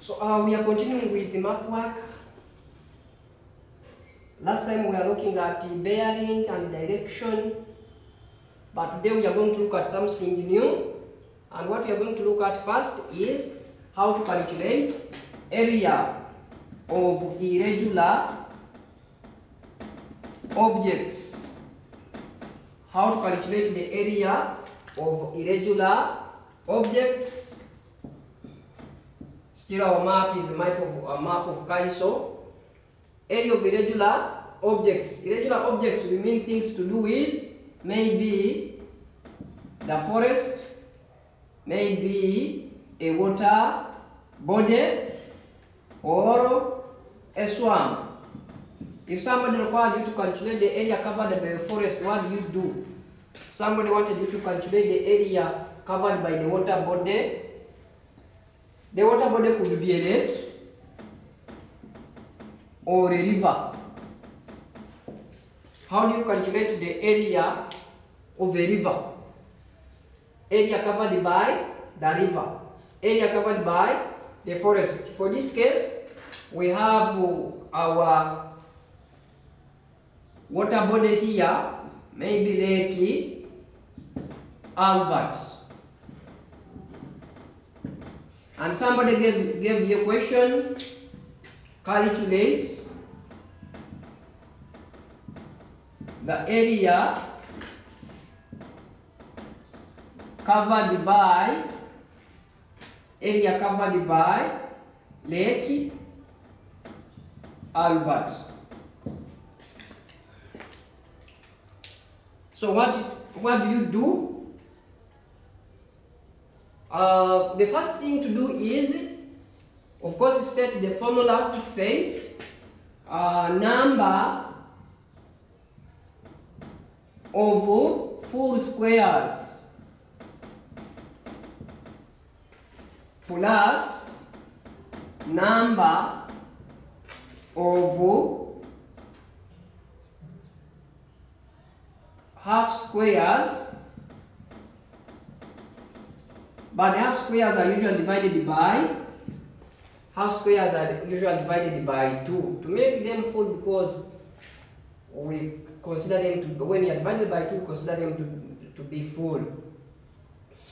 So we are continuing with the map work. Last time we are looking at the bearing and direction, but today we are going to look at something new. And what we are going to look at first is how to calculate area of irregular objects. How to calculate the area of irregular objects. Still our map is a map of CAISO. Area of irregular objects. Irregular objects will mean things to do with maybe the forest, maybe a water body, or a swamp. If somebody required you to calculate the area covered by the forest, what do you do? Somebody wanted you to calculate the area covered by the water body. The water body could be a lake or a river. How do you calculate the area of a river? Area covered by the river. Area covered by the forest. For this case, we have our water body here, maybe Lake Albert. And somebody gave you a question, calculate the area covered by Lake Albert. So what do you do? The first thing to do is, of course, state the formula which says number of full squares plus number of half squares, but half squares are usually divided by 2 to make them full, because we consider them to, when you are divided by 2, consider them to be full.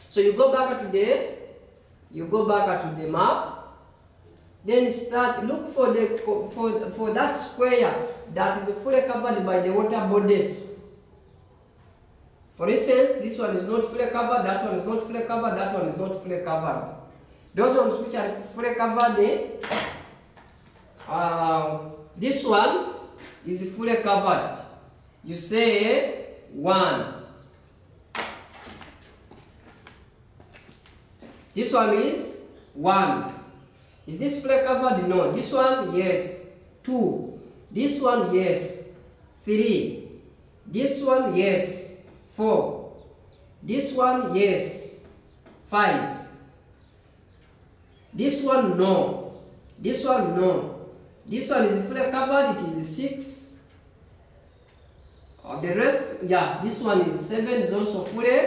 So you go back to the map, then start look for that square that is fully covered by the water body. For instance, this one is not fully covered, that one is not fully covered, that one is not fully covered. Those ones which are fully covered, this one is fully covered. You say 1. This one is 1. Is this fully covered? No. This one, yes. 2. This one, yes. 3. This one, yes. 4. This one, yes. 5. This one, no. This one, no. This one is fully covered, it is 6. The rest, yeah, this one is 7, is also fully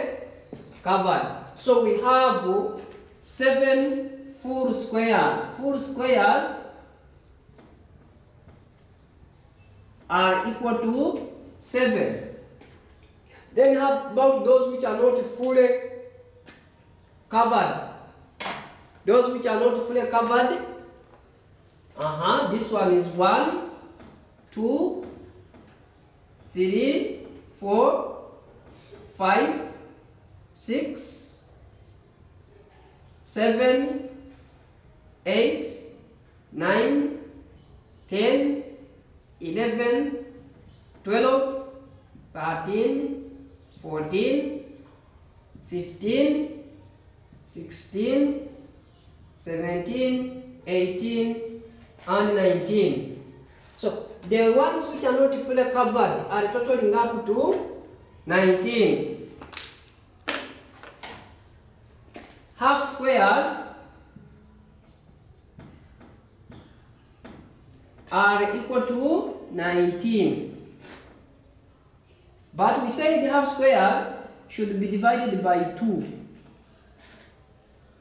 covered. So we have 7 full squares. Full squares are equal to 7. Then how about those which are not fully covered? Those which are not fully covered, this one is 1, 2, 3, 4, 5, 6, 7, 8, 9, 10, 11, 12, 13, 14, 15, 16, 17, 18, and 19. So the ones which are not fully covered are totaling up to 19. Half squares are equal to 19. But we say the half squares should be divided by 2.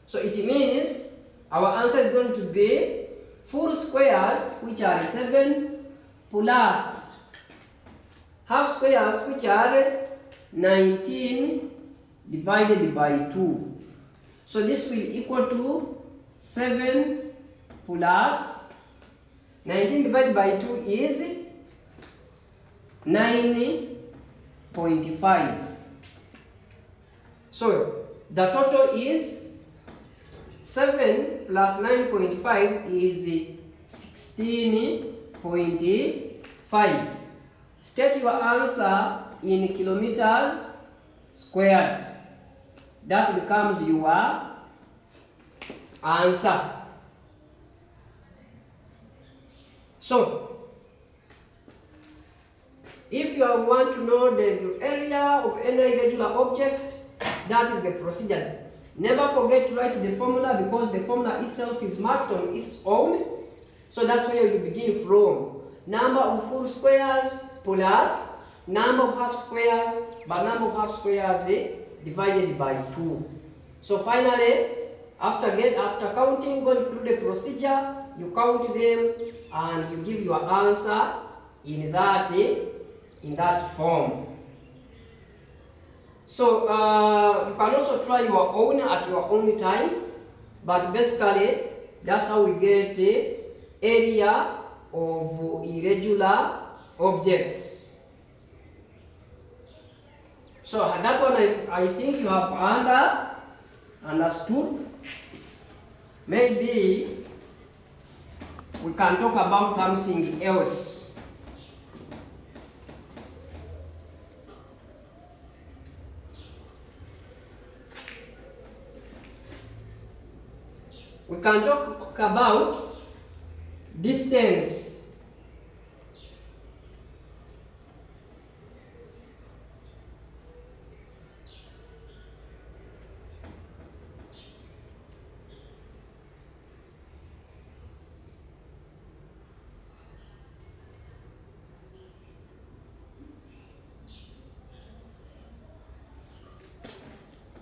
So it means our answer is going to be full squares, which are 7, plus half squares, which are 19 divided by 2. So this will equal to 7 plus 19 divided by 2 is 9.5. So the total is 7 plus 9.5 is 16.5. State your answer in kilometers squared. That becomes your answer. So, if you want to know the area of any irregular object, that is the procedure. Never forget to write the formula, because the formula itself is marked on its own. So that's where you begin from. Number of full squares plus number of half squares, but number of half squares divided by 2. So finally, after counting, going through the procedure, you count them and you give your answer in that form. So you can also try your own at your own time, but basically that's how we get area of irregular objects. So that one I think you have understood. Maybe we can talk about something else. We can talk about distance.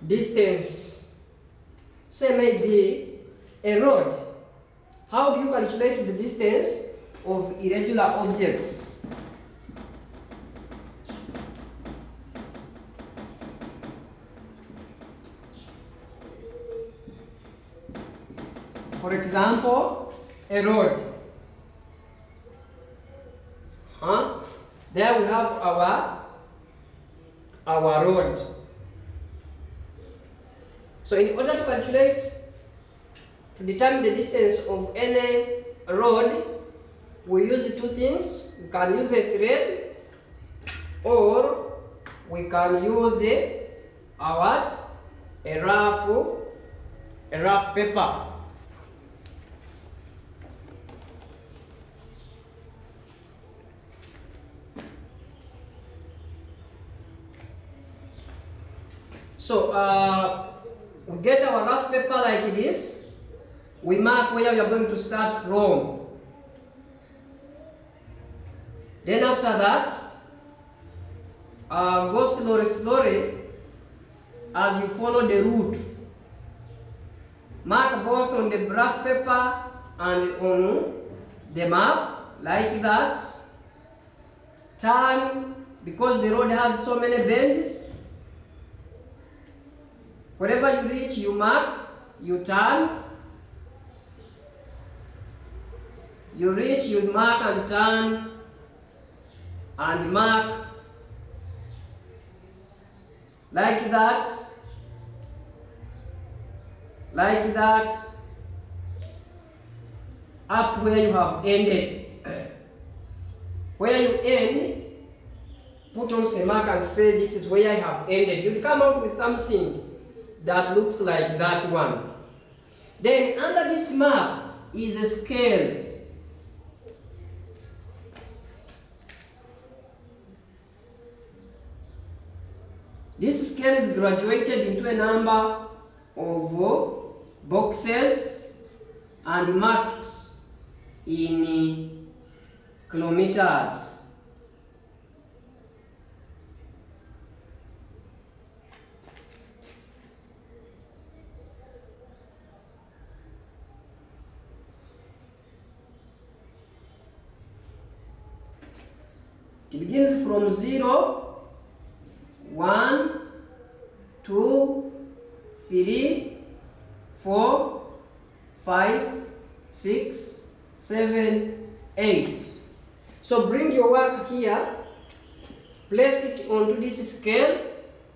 Distance. Say maybe a road. How do you calculate the distance of irregular objects? For example, a road. There we have our road. So in order to calculate, to determine the distance of any road, we use two things. We can use a thread, or we can use a rough paper. So we get our rough paper like this. We mark where we are going to start from. Then after that, go slowly as you follow the route. Mark both on the rough paper and on the map like that. Turn, because the road has so many bends. Wherever you reach, you mark, you turn. You reach, you mark and turn, and mark like that, up to where you have ended. Where you end, put on a mark and say, this is where I have ended. You'll come out with something that looks like that one. Then under this map is a scale. This scale is graduated into a number of boxes and marked in kilometers. It begins from 0, 1, 2, 3, 4, 5, 6, 7, 8. So bring your work here, place it onto this scale,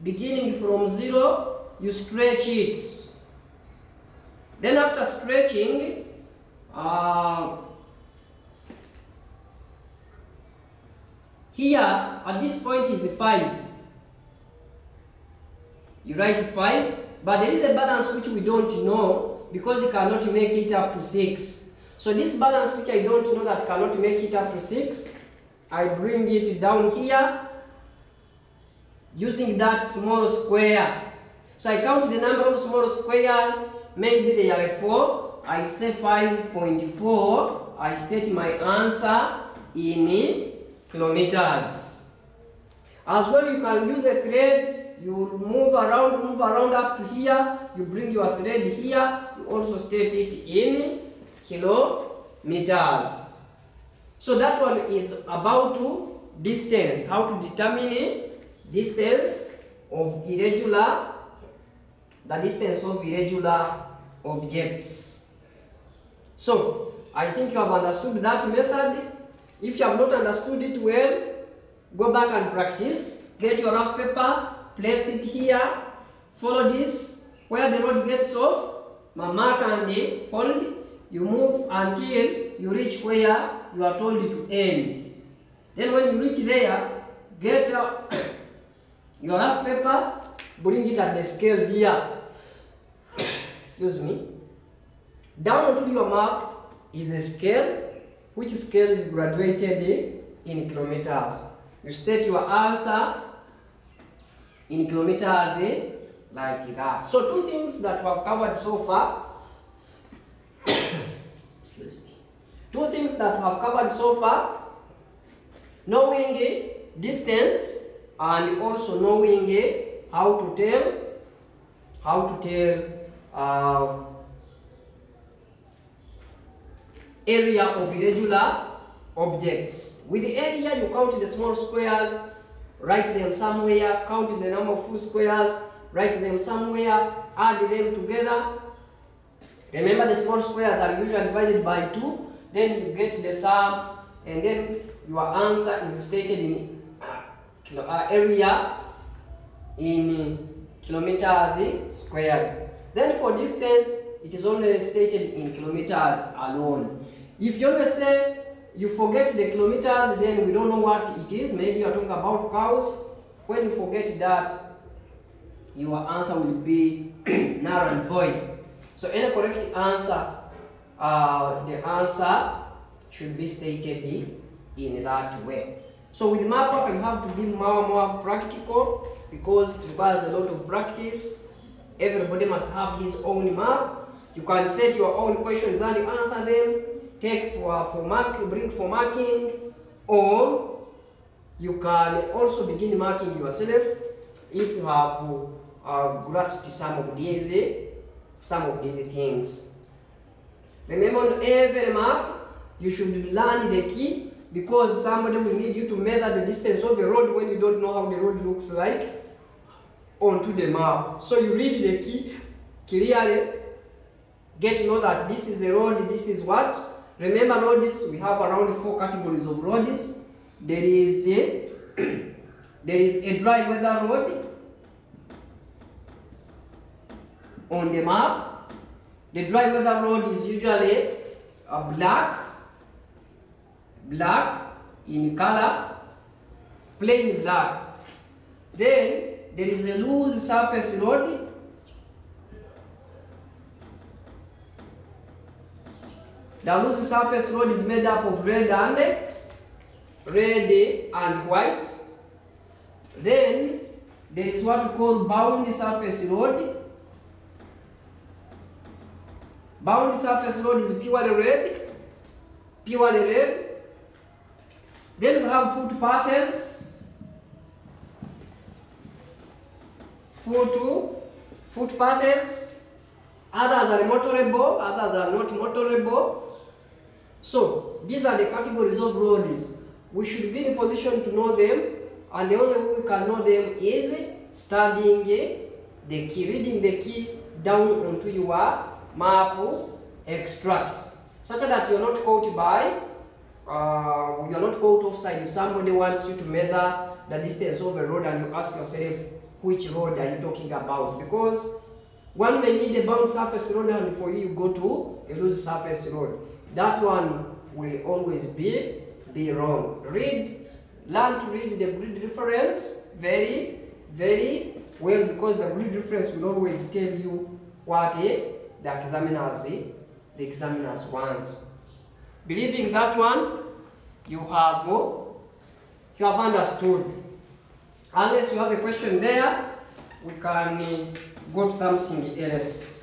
beginning from 0, you stretch it. Then after stretching, here at this point is 5. You write 5, but there is a balance which we don't know because you cannot make it up to 6. So this balance which I don't know that cannot make it up to 6, I bring it down here using that small square. So I count the number of small squares, maybe they are 4, I say 5.4, I state my answer in kilometers. As well, you can use a thread, you move around up to here, you bring your thread here, you also state it in kilometers. So that one is about to distance, how to determine distance of irregular, the distance of irregular objects. So I think you have understood that method. If you have not understood it well, go back and practice. Get your rough paper, place it here, follow this, where the road gets off, mark and hold, you move until you reach where you are told to end. Then when you reach there, get your rough paper, bring it at the scale here. Excuse me. Down onto your map is a scale, which scale is graduated in kilometers. You state your answer in kilometers like that. So two things that we have covered so far. Excuse me. Two things that we have covered so far: knowing distance and also knowing how to tell area of irregular objects. With the area, you count the small squares, write them somewhere, count the number of full squares, write them somewhere, add them together. Remember, the small squares are usually divided by 2, then you get the sum, and then your answer is stated in area in kilometers squared. Then for distance, it is only stated in kilometers alone. If you always say you forget the kilometers, then we don't know what it is. Maybe you are talking about cows. When you forget that, your answer will be null and void. So any correct answer, the answer should be stated in that way. So with map, you have to be more practical because it requires a lot of practice. Everybody must have his own map. You can set your own questions and answer them. Take bring for marking, or you can also begin marking yourself if you have grasped some of these things. Remember, on every map you should learn the key, because somebody will need you to measure the distance of the road when you don't know how the road looks like onto the map. So you read the key clearly, get to know that this is a road, this is what. Remember, roads, we have around 4 categories of roads. There is a dry weather road on the map. The dry weather road is usually black in color, plain black. Then there is a loose surface road. The loose surface road is made up of red and white. Then there is what we call bound surface road. Bound surface road is purely red. Then we have footpaths. Footpaths. Others are motorable, others are not motorable. So these are the categories of roads. we should be in a position to know them, and the only way we can know them is studying the key, reading the key down onto your map extract, such that you're not caught offside. If somebody wants you to measure the distance of a road and you ask yourself, which road are you talking about? Because one may need a bound surface road, and for you go to a loose surface road. That one will always be wrong. Learn to read the grid reference very, very well, because the grid reference will always tell you what the examiners want. Believing that one, you have understood. Unless you have a question there, we can go to something else.